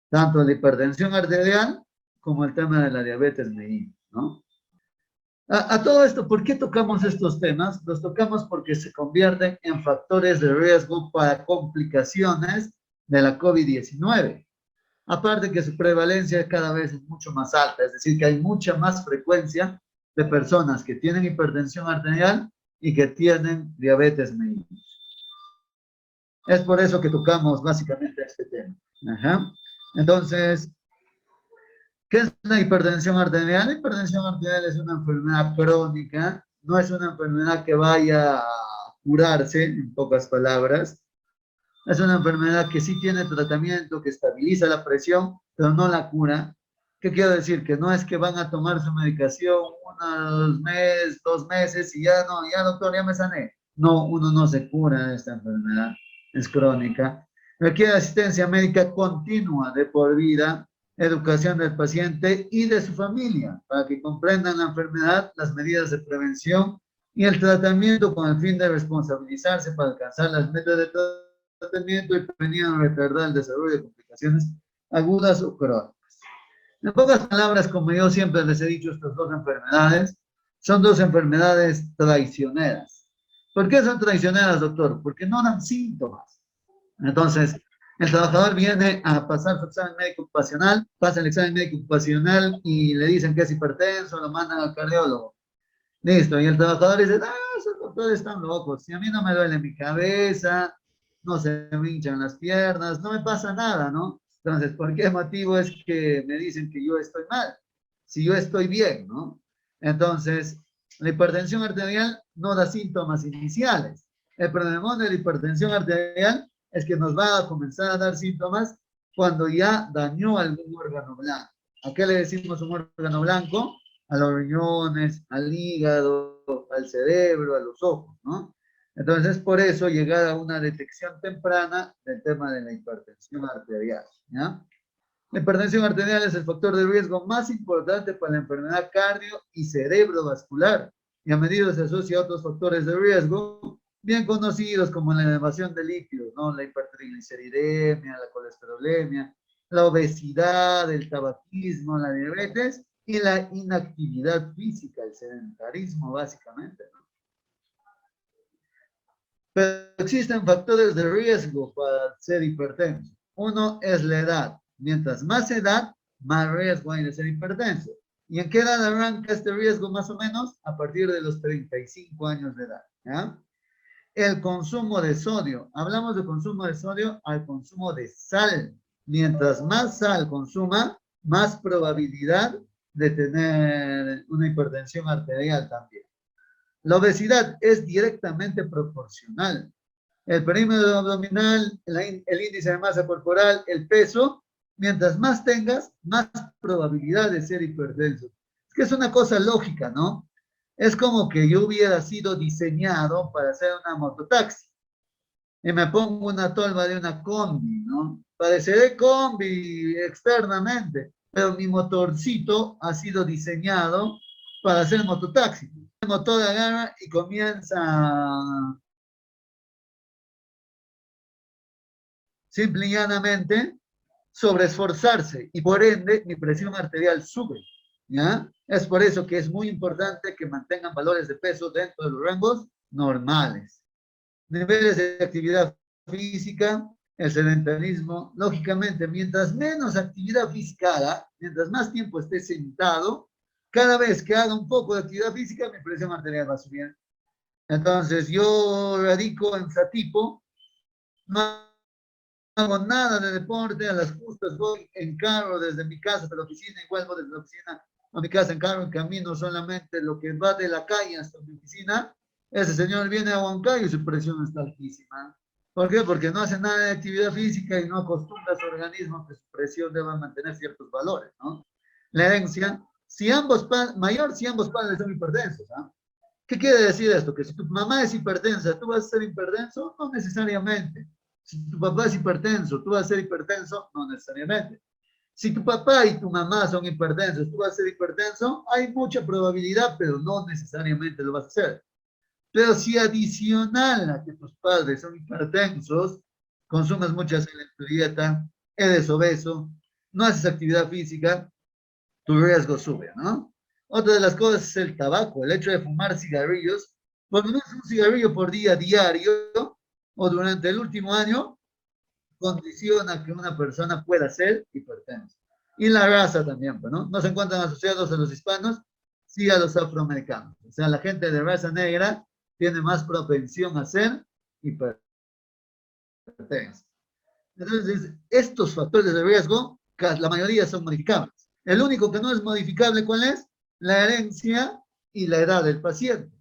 tanto la hipertensión arterial como el tema de la diabetes mellitus, ¿no? A todo esto, ¿por qué tocamos estos temas? Los tocamos porque se convierten en factores de riesgo para complicaciones de la COVID-19. Aparte que su prevalencia cada vez es mucho más alta, es decir, que hay mucha más frecuencia de personas que tienen hipertensión arterial y que tienen diabetes mellitus. Es por eso que tocamos básicamente este tema. Ajá. Entonces, ¿qué es la hipertensión arterial? La hipertensión arterial es una enfermedad crónica, no es una enfermedad que vaya a curarse, en pocas palabras. Es una enfermedad que sí tiene tratamiento, que estabiliza la presión, pero no la cura. ¿Qué quiero decir? Que no es que van a tomar su medicación unos meses, 2 meses y ya no, ya doctor, ya me sané. No, uno no se cura de esta enfermedad, es crónica. Requiere asistencia médica continua de por vida, educación del paciente y de su familia, para que comprendan la enfermedad, las medidas de prevención y el tratamiento con el fin de responsabilizarse para alcanzar las metas de tratamiento y prevenir o retardar el desarrollo de complicaciones agudas o crónicas. En pocas palabras, como yo siempre les he dicho, estas dos enfermedades son dos enfermedades traicioneras. ¿Por qué son traicioneras, doctor? Porque no dan síntomas. Entonces, el trabajador viene a pasar su examen médico ocupacional, pasa el examen médico ocupacional y le dicen que es hipertenso, lo mandan al cardiólogo. Listo, y el trabajador dice, ah, esos doctores están locos, si a mí no me duele mi cabeza, no se me hinchan las piernas, no me pasa nada, ¿no? Entonces, ¿por qué motivo es que me dicen que yo estoy mal? Si yo estoy bien, ¿no? Entonces, la hipertensión arterial no da síntomas iniciales. El problema de la hipertensión arterial es que nos va a comenzar a dar síntomas cuando ya dañó algún órgano blanco. ¿A qué le decimos un órgano blanco? A los riñones, al hígado, al cerebro, a los ojos, ¿no? Entonces, por eso llegar a una detección temprana del tema de la hipertensión arterial, ¿ya? La hipertensión arterial es el factor de riesgo más importante para la enfermedad cardio y cerebrovascular, y a medida se asocia a otros factores de riesgo bien conocidos como la elevación de lípidos, ¿no? La hipertrigliceridemia, la colesterolemia, la obesidad, el tabaquismo, la diabetes y la inactividad física, el sedentarismo básicamente, ¿no? Pero existen factores de riesgo para ser hipertenso. Uno es la edad. Mientras más edad, más riesgo hay de ser hipertenso. ¿Y en qué edad arranca este riesgo más o menos? A partir de los 35 años de edad, ¿ya? El consumo de sodio. Hablamos de consumo de sodio al consumo de sal. Mientras más sal consuma, más probabilidad de tener una hipertensión arterial también. La obesidad es directamente proporcional. El perímetro abdominal, el índice de masa corporal, el peso, mientras más tengas, más probabilidad de ser hipertenso. Es que es una cosa lógica, ¿no? Es como que yo hubiera sido diseñado para hacer una mototaxi y me pongo una tolva de una combi, ¿no? Pareceré combi externamente, pero mi motorcito ha sido diseñado para hacer mototaxi. El motor agarra y comienza simple y llanamente sobreesforzarse y por ende mi presión arterial sube, ¿ya? Es por eso que es muy importante que mantengan valores de peso dentro de los rangos normales. Niveles de actividad física, el sedentarismo, lógicamente, mientras menos actividad física haga, mientras más tiempo esté sentado, cada vez que haga un poco de actividad física, mi presión arterial va a subir. Entonces, yo radico en Satipo, no hago nada de deporte, a las justas voy en carro desde mi casa hasta la oficina, y vuelvo desde la oficina a mi casa en carro, en camino solamente lo que va de la calle hasta mi oficina. Ese señor viene a Huancayo y su presión está altísima. ¿Por qué? Porque no hace nada de actividad física y no acostumbra a su organismo que su presión deba mantener ciertos valores, ¿no? La herencia, si ambos mayor si ambos padres son hipertensos, ¿ah? ¿Qué quiere decir esto? Que si tu mamá es hipertensa, ¿tú vas a ser hipertenso? No necesariamente. Si tu papá es hipertenso, ¿tú vas a ser hipertenso? No necesariamente. Si tu papá y tu mamá son hipertensos, ¿tú vas a ser hipertenso? Hay mucha probabilidad, pero no necesariamente lo vas a hacer. Pero si adicional a que tus padres son hipertensos, consumes mucha sal en tu dieta, eres obeso, no haces actividad física, tu riesgo sube, ¿no? Otra de las cosas es el tabaco, el hecho de fumar cigarrillos, por lo menos un cigarrillo por día diario o durante el último año, condiciona que una persona pueda ser hipertensa. Y la raza también, pues, ¿no? No se encuentran asociados a los hispanos, sí a los afroamericanos. O sea, la gente de raza negra tiene más propensión a ser hipertensa. Entonces, estos factores de riesgo, la mayoría son modificables. El único que no es modificable, ¿cuál es? La herencia y la edad del paciente.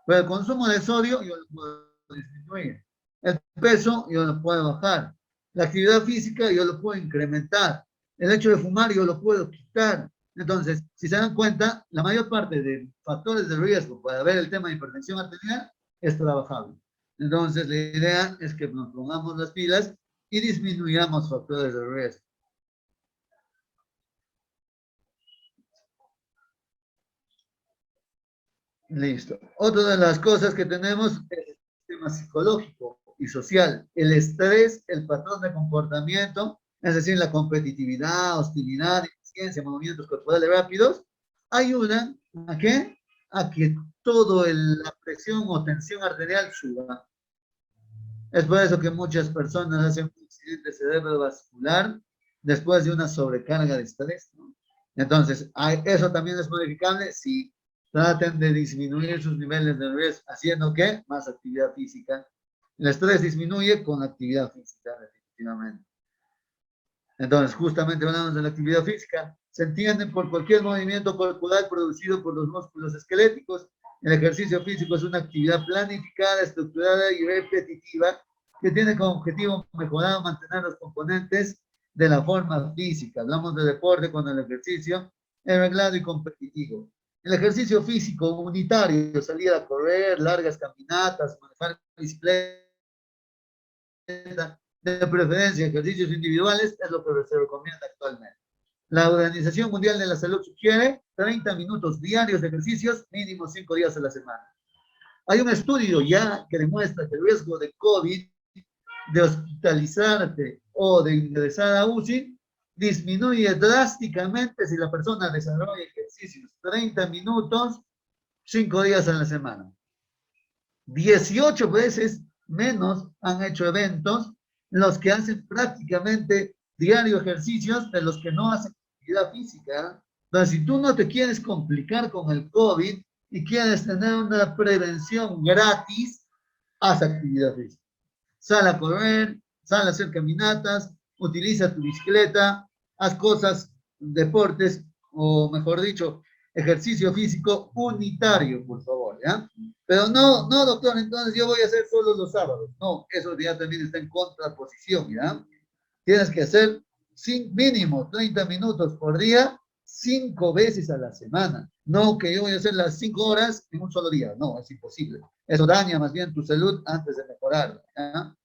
Pero el consumo de sodio yo lo puedo disminuir. El peso yo lo puedo bajar. La actividad física yo lo puedo incrementar. El hecho de fumar yo lo puedo quitar. Entonces, si se dan cuenta, la mayor parte de factores de riesgo para ver el tema de hipertensión arterial es trabajable. Entonces, la idea es que nos pongamos las pilas y disminuyamos factores de riesgo. Listo. Otra de las cosas que tenemos es el tema psicológico y social. El estrés, el patrón de comportamiento, es decir, la competitividad, hostilidad, eficiencia, movimientos corporales rápidos, ayudan a qué? A que toda la presión o tensión arterial suba. Es por eso que muchas personas hacen un accidente cerebrovascular después de una sobrecarga de estrés, ¿no? Entonces, ¿eso también es modificable? Sí. Traten de disminuir sus niveles de riesgo, haciendo ¿qué? Más actividad física. El estrés disminuye con actividad física, definitivamente. Entonces, justamente hablamos de la actividad física. Se entiende por cualquier movimiento corporal producido por los músculos esqueléticos. El ejercicio físico es una actividad planificada, estructurada y repetitiva que tiene como objetivo mejorar o mantener los componentes de la forma física. Hablamos de deporte con el ejercicio es reglado y competitivo. El ejercicio físico unitario, salir a correr, largas caminatas, manejar bicicleta, de preferencia ejercicios individuales, es lo que se recomienda actualmente. La Organización Mundial de la Salud sugiere 30 minutos diarios de ejercicios, mínimo 5 días a la semana. Hay un estudio ya que demuestra que el riesgo de COVID, de hospitalizarte o de ingresar a UCI, disminuye drásticamente si la persona desarrolla ejercicios 30 minutos, 5 días a la semana. 18 veces menos han hecho eventos los que hacen prácticamente diario ejercicios de los que no hacen actividad física. Entonces, si tú no te quieres complicar con el COVID y quieres tener una prevención gratis, haz actividad física. Sal a correr, sal a hacer caminatas, utiliza tu bicicleta, haz cosas, deportes, o mejor dicho, ejercicio físico unitario, por favor, ¿ya? Pero no, no, doctor, entonces yo voy a hacer solo los sábados. No, eso ya también está en contraposición, ¿ya? Tienes que hacer mínimo 30 minutos por día, 5 veces a la semana. No que yo voy a hacer las 5 horas en un solo día. No, es imposible. Eso daña más bien tu salud antes de mejorarla, ¿ya?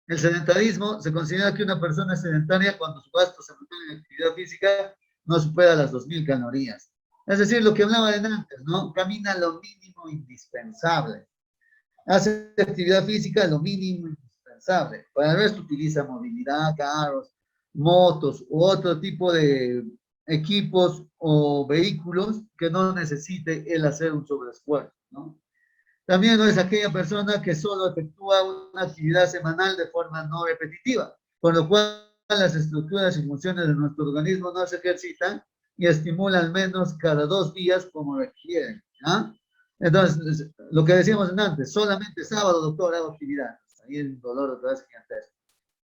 El sedentarismo, se considera que una persona es sedentaria cuando su gasto semanal en actividad física no supera las 2000 calorías. Es decir, lo que hablaba de antes, ¿no? Camina lo mínimo indispensable. Hace actividad física lo mínimo indispensable. Para el resto utiliza movilidad, carros, motos u otro tipo de equipos o vehículos que no necesite él hacer un sobreesfuerzo, ¿no? También no es aquella persona que solo efectúa una actividad semanal de forma no repetitiva, por lo cual las estructuras y funciones de nuestro organismo no se ejercitan y estimulan al menos cada 2 días como requieren, ¿ah? Entonces, lo que decíamos antes, solamente sábado, doctor, hago actividad. Ahí el dolor otra vez gigantesco.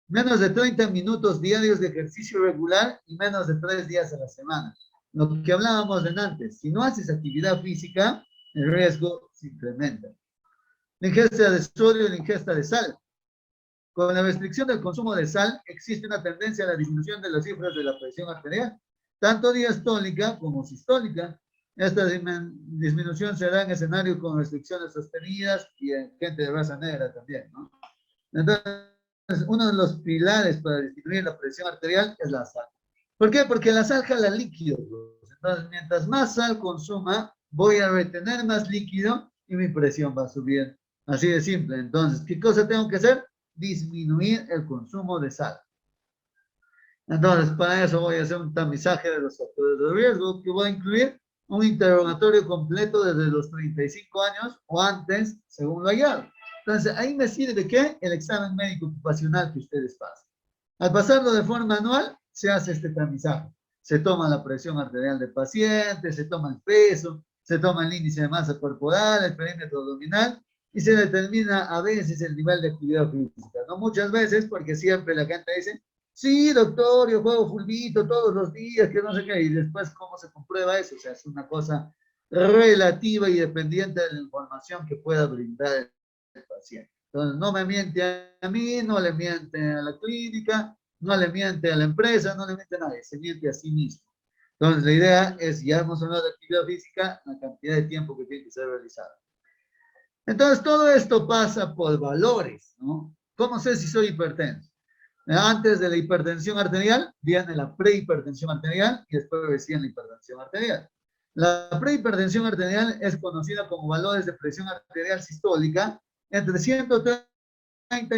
Menos de 30 minutos diarios de ejercicio regular y menos de 3 días a la semana. Lo que hablábamos de antes, si no haces actividad física, el riesgo se incrementa. La ingesta de sodio y la ingesta de sal. Con la restricción del consumo de sal, existe una tendencia a la disminución de las cifras de la presión arterial, tanto diastólica como sistólica. Esta disminución se da en escenarios con restricciones sostenidas y en gente de raza negra también, ¿no? Entonces, uno de los pilares para disminuir la presión arterial es la sal. ¿Por qué? Porque la sal jala líquidos. Entonces, mientras más sal consuma, voy a retener más líquido y mi presión va a subir. Así de simple. Entonces, ¿qué cosa tengo que hacer? Disminuir el consumo de sal. Entonces, para eso voy a hacer un tamizaje de los factores de riesgo que voy a incluir un interrogatorio completo desde los 35 años o antes, según lo hallado. Entonces, ahí me sirve que el examen médico ocupacional que ustedes pasan. Al pasarlo de forma anual, se hace este tamizaje. Se toma la presión arterial del paciente, se toma el peso, se toma el índice de masa corporal, el perímetro abdominal y se determina a veces el nivel de actividad física. No muchas veces, porque siempre la gente dice, sí, doctor, yo juego fulbito todos los días, que no sé qué, y después cómo se comprueba eso, o sea, es una cosa relativa y dependiente de la información que pueda brindar el paciente. Entonces, no me miente a mí, no le miente a la clínica, no le miente a la empresa, no le miente a nadie, se miente a sí mismo. Entonces, la idea es, ya hemos hablado de actividad física, la cantidad de tiempo que tiene que ser realizada. Entonces, todo esto pasa por valores, ¿no? ¿Cómo sé si soy hipertenso? Antes de la hipertensión arterial viene la prehipertensión arterial y después recién la hipertensión arterial. La prehipertensión arterial es conocida como valores de presión arterial sistólica entre 130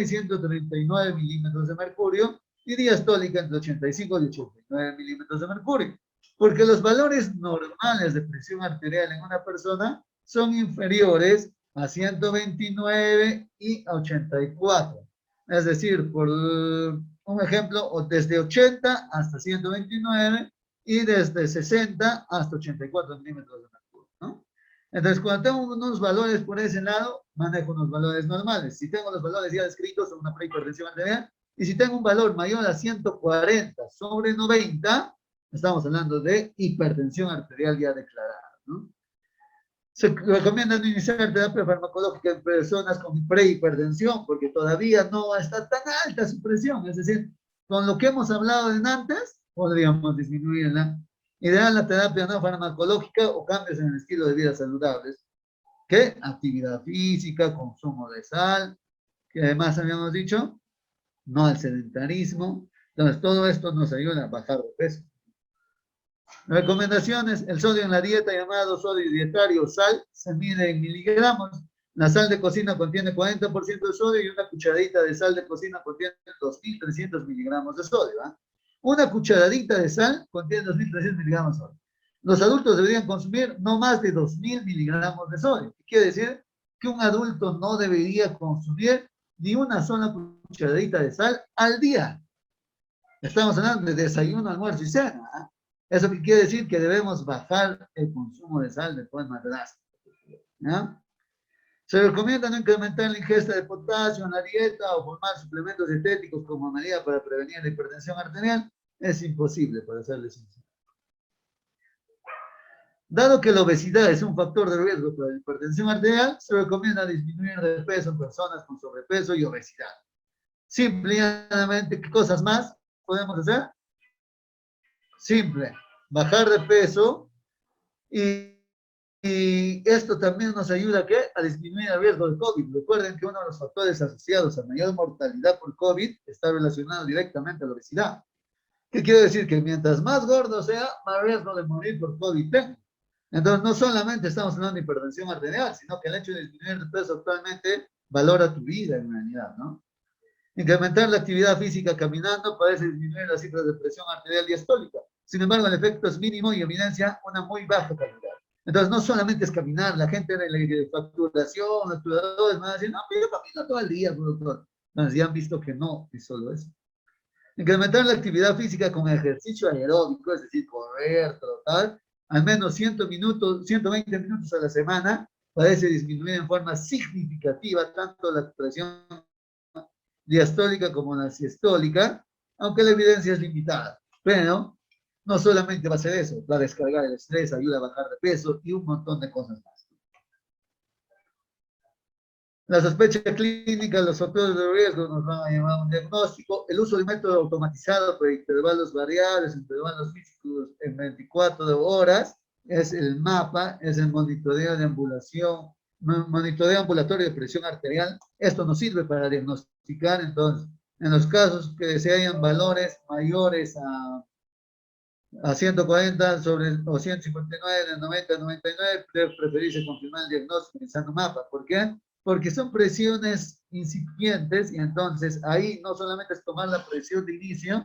y 139 milímetros de mercurio y diastólica entre 85 y 89 milímetros de mercurio. Porque los valores normales de presión arterial en una persona son inferiores a 129 y a 84. Es decir, por un ejemplo, desde 80 hasta 129 y desde 60 hasta 84 milímetros de mercurio, ¿no? Entonces, cuando tengo unos valores por ese lado, manejo unos valores normales. Si tengo los valores ya descritos, son una prehipertensión arterial. Y si tengo un valor mayor a 140 sobre 90, estamos hablando de hipertensión arterial ya declarada, ¿no? Se recomienda no iniciar terapia farmacológica en personas con prehipertensión porque todavía no está tan alta su presión. Es decir, con lo que hemos hablado en antes, podríamos disminuirla. Ideal la terapia no farmacológica o cambios en el estilo de vida saludables. ¿Qué? Actividad física, consumo de sal, que además habíamos dicho, no al sedentarismo. Entonces, todo esto nos ayuda a bajar de peso. Recomendaciones: el sodio en la dieta, llamado sodio dietario, sal, se mide en miligramos. La sal de cocina contiene 40% de sodio y una cucharadita de sal de cocina contiene 2.300 miligramos de sodio. ¿eh? Una cucharadita de sal contiene 2.300 miligramos de sodio. Los adultos deberían consumir no más de 2.000 miligramos de sodio. ¿Qué quiere decir? Que un adulto no debería consumir ni una sola cucharadita de sal al día. Estamos hablando de desayuno, almuerzo y cena. ¿eh? Eso quiere decir que debemos bajar el consumo de sal de forma drástica. ¿no? Se recomienda no incrementar la ingesta de potasio en la dieta o formar suplementos dietéticos como medida para prevenir la hipertensión arterial. Es imposible, para serles sincero. Dado que la obesidad es un factor de riesgo para la hipertensión arterial, se recomienda disminuir de peso en personas con sobrepeso y obesidad. Simplemente, ¿qué cosas más podemos hacer? Simple, bajar de peso y esto también nos ayuda ¿a qué? A disminuir el riesgo de COVID. Recuerden que uno de los factores asociados a mayor mortalidad por COVID está relacionado directamente a la obesidad. ¿Qué quiere decir? Que mientras más gordo sea, más riesgo de morir por COVID tengo. Entonces, no solamente estamos hablando de hipertensión arterial, sino que el hecho de disminuir el peso actualmente valora tu vida en realidad, ¿no? Incrementar la actividad física caminando parece disminuir las cifras de presión arterial diastólica. Sin embargo, el efecto es mínimo y evidencia una muy baja calidad. Entonces, no solamente es caminar, la gente de la facturación, los exploradores van a decir, no, pero yo camino todo el día, doctor. Entonces, ya han visto que no es solo eso. Incrementar la actividad física con ejercicio aeróbico, es decir, correr, trotar, al menos 120 minutos a la semana, parece disminuir en forma significativa tanto la presión diastólica como la sistólica, aunque la evidencia es limitada. Pero no solamente va a ser eso, va a descargar el estrés, ayuda a bajar de peso y un montón de cosas más. La sospecha clínica, los factores de riesgo nos van a llevar a un diagnóstico. El uso del método automatizado por intervalos variables, intervalos físicos en 24 horas, es el MAPA, es el monitoreo de monitoreo ambulatorio de presión arterial. Esto nos sirve para diagnosticar, entonces, en los casos que se hayan valores mayores a 140 sobre, o 159, de 90 a 99, preferirse confirmar el diagnóstico utilizando MAPA. ¿Por qué? Porque son presiones incipientes y entonces ahí no solamente es tomar la presión de inicio,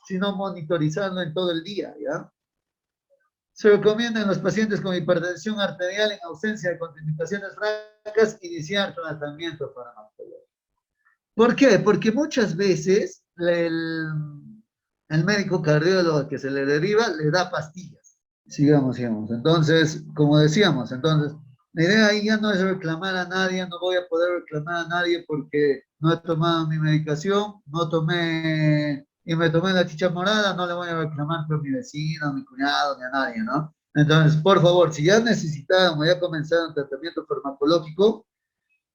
sino monitorizarlo en todo el día, ¿ya? Se recomienda en los pacientes con hipertensión arterial en ausencia de contraindicaciones francas iniciar tratamiento farmacológico. ¿Por qué? Porque muchas veces el médico cardiólogo que se le deriva le da pastillas. Sigamos. Entonces, como decíamos, entonces, la idea ahí ya no es reclamar a nadie, no voy a poder reclamar a nadie porque no he tomado mi medicación, no tomé y me tomé la chicha morada, no le voy a reclamar a mi vecino, a mi cuñado, ni a nadie, ¿no? Entonces, por favor, si ya necesitaron o ya comenzaron tratamiento farmacológico,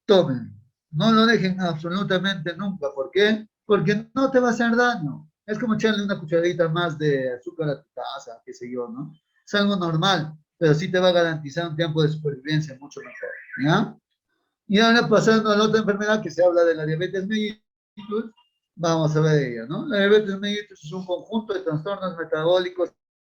tomen. No lo dejen absolutamente nunca. ¿Por qué? Porque no te va a hacer daño. Es como echarle una cucharadita más de azúcar a tu taza, qué sé yo, ¿no? Es algo normal, pero sí te va a garantizar un tiempo de supervivencia mucho mejor, ¿ya? Y ahora pasando a la otra enfermedad que se habla de la diabetes mellitus, vamos a ver ella, ¿no? La diabetes mellitus es un conjunto de trastornos metabólicos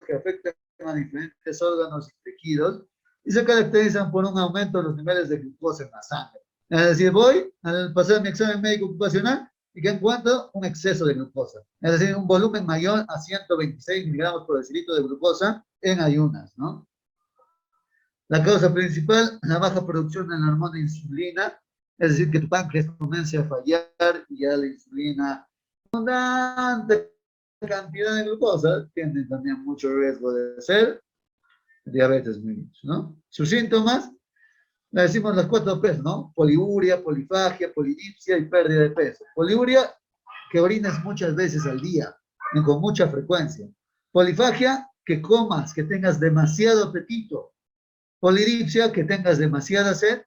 que afectan a diferentes órganos y tejidos y se caracterizan por un aumento de los niveles de glucosa en la sangre. Es decir, voy a pasar mi examen médico ocupacional y que encuentro un exceso de glucosa. Es decir, un volumen mayor a 126 miligramos por decilitro de glucosa en ayunas, ¿no? La causa principal, la baja producción de la hormona insulina, es decir, que tu páncreas comience a fallar y ya la insulina, abundante cantidad de glucosa, tiene también mucho riesgo de ser diabetes mellitus, ¿no? Sus síntomas, le decimos las 4 P's, ¿no? Poliuria, polifagia, polidipsia y pérdida de peso. Poliuria, que orines muchas veces al día y con mucha frecuencia. Polifagia, que comas, que tengas demasiado apetito. Polidipsia, que tengas demasiada sed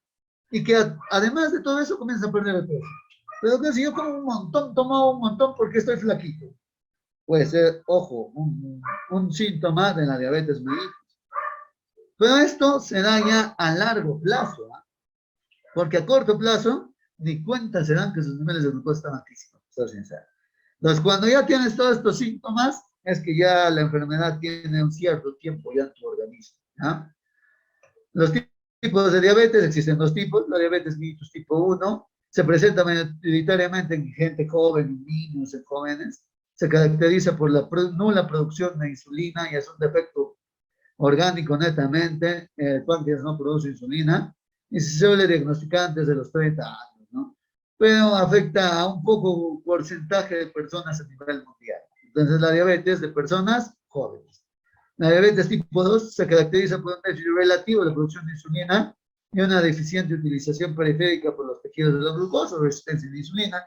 y que además de todo eso comienzas a perder el peso. Pero que si yo como un montón, tomo un montón porque estoy flaquito. Puede ser, ojo, un síntoma de la diabetes mellitus. Pero esto se da ya a largo plazo, ¿eh? Porque a corto plazo ni cuenta se dan que sus niveles de glucosa están altísimos, para ser sincero. Entonces, cuando ya tienes todos estos síntomas, es que ya la enfermedad tiene un cierto tiempo ya en tu organismo, ¿ya? Los tipos de diabetes, existen 2 tipos. La diabetes mellitus tipo 1 se presenta mayoritariamente en gente joven, en niños, en jóvenes. Se caracteriza por la nula producción de insulina y es un defecto orgánico netamente. El páncreas no produce insulina y se suele diagnosticar antes de los 30 años, ¿no? Pero afecta a un poco porcentaje de personas a nivel mundial. Entonces, la diabetes de personas jóvenes. La diabetes tipo 2 se caracteriza por un déficit relativo de producción de insulina y una deficiente utilización periférica por los tejidos de la glucosa o resistencia a la insulina.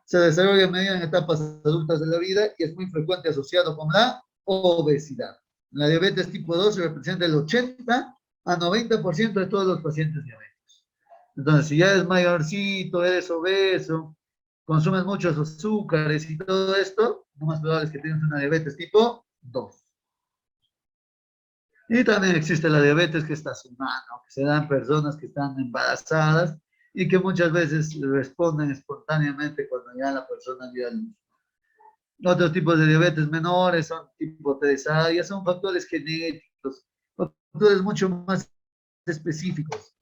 Se desarrolla a medida en etapas adultas de la vida y es muy frecuente asociado con la obesidad. La diabetes tipo 2 representa el 80 a 90% de todos los pacientes diabéticos. Entonces, si ya eres mayorcito, eres obeso, consumes muchos azúcares y todo esto, lo más probable es que tengas una diabetes tipo 2. Y también existe la diabetes gestacional, ¿no? Que se da en personas que están embarazadas y que muchas veces responden espontáneamente cuando ya la persona dio a luz. Otros tipos de diabetes menores son tipo 3A, ya son factores genéticos, factores mucho más específicos.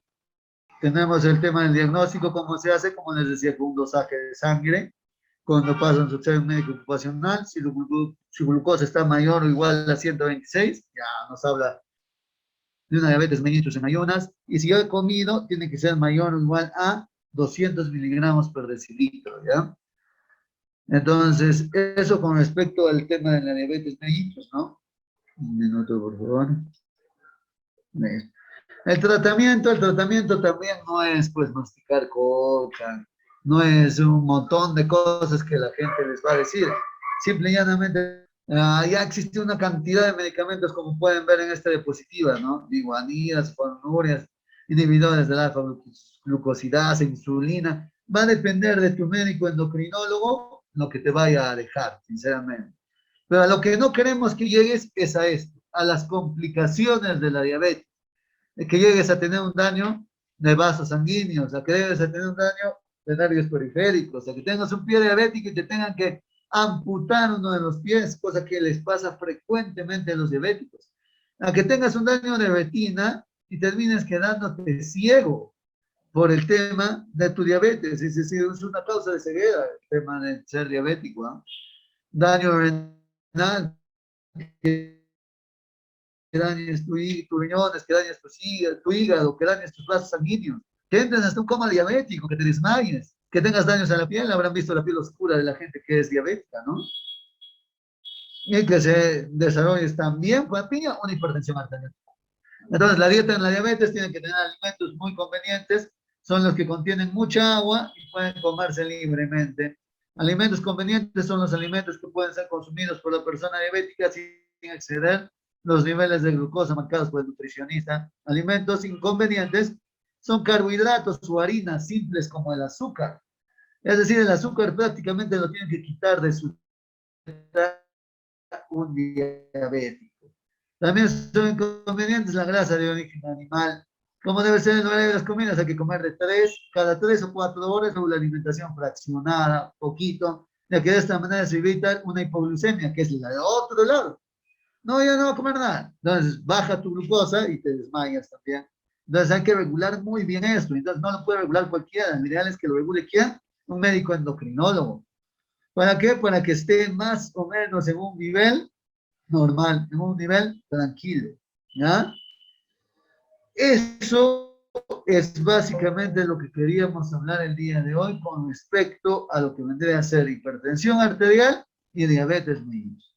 Tenemos el tema del diagnóstico, cómo se hace, como les decía, con un dosaje de sangre. Cuando pasan su examen médico ocupacional, si su glucosa está mayor o igual a 126, ya nos habla de una diabetes mellitus en ayunas, y si yo he comido, tiene que ser mayor o igual a 200 miligramos por decilitro, ¿ya? Entonces, eso con respecto al tema de la diabetes mellitus, ¿no? Un minuto, por favor. El tratamiento también no es, pues, masticar coca, no es un montón de cosas que la gente les va a decir. Simple y llanamente, ya existe una cantidad de medicamentos, como pueden ver en esta diapositiva, ¿no? Iguanidas, fonurias, inhibidores de la alfa-glucosidasa, insulina. Va a depender de tu médico endocrinólogo lo que te vaya a dejar, sinceramente. Pero a lo que no queremos que llegues es a esto, a las complicaciones de la diabetes, de que llegues a tener un daño de vasos sanguíneos, a que llegues a tener un daño de nervios periféricos, a que tengas un pie diabético y te tengan que amputar uno de los pies, cosa que les pasa frecuentemente a los diabéticos, a que tengas un daño de retina y termines quedándote ciego por el tema de tu diabetes. Es decir, es una causa de ceguera el tema de ser diabético, ¿eh? Daño renal, que dañes tus riñones, que dañes tu hígado, que dañes tus vasos sanguíneos, que entres hasta un coma diabético, que te desmayes, que tengas daños a la piel. Habrán visto la piel oscura de la gente que es diabética, ¿no? Y que se desarrolle también con piña una hipertensión arterial. Entonces, la dieta en la diabetes tiene que tener alimentos muy convenientes, son los que contienen mucha agua y pueden comerse libremente. Alimentos convenientes son los alimentos que pueden ser consumidos por la persona diabética sin exceder los niveles de glucosa marcados por el nutricionista. Alimentos inconvenientes son carbohidratos o harinas simples como el azúcar. Es decir, el azúcar prácticamente lo tienen que quitar de su dieta un diabético. También son inconvenientes la grasa de origen animal. Como debe ser en horario de las comidas, hay que comer cada 3 o 4 horas, o la alimentación fraccionada, poquito, ya que de esta manera se evita una hipoglucemia, que es la de otro lado. No, ya no voy a comer nada. Entonces, baja tu glucosa y te desmayas también. Entonces, hay que regular muy bien esto. Entonces, no lo puede regular cualquiera. Lo ideal es que lo regule quién? Un médico endocrinólogo. ¿Para qué? Para que esté más o menos en un nivel normal, en un nivel tranquilo, ¿ya? Eso es básicamente lo que queríamos hablar el día de hoy con respecto a lo que vendría a ser hipertensión arterial y diabetes mellitus.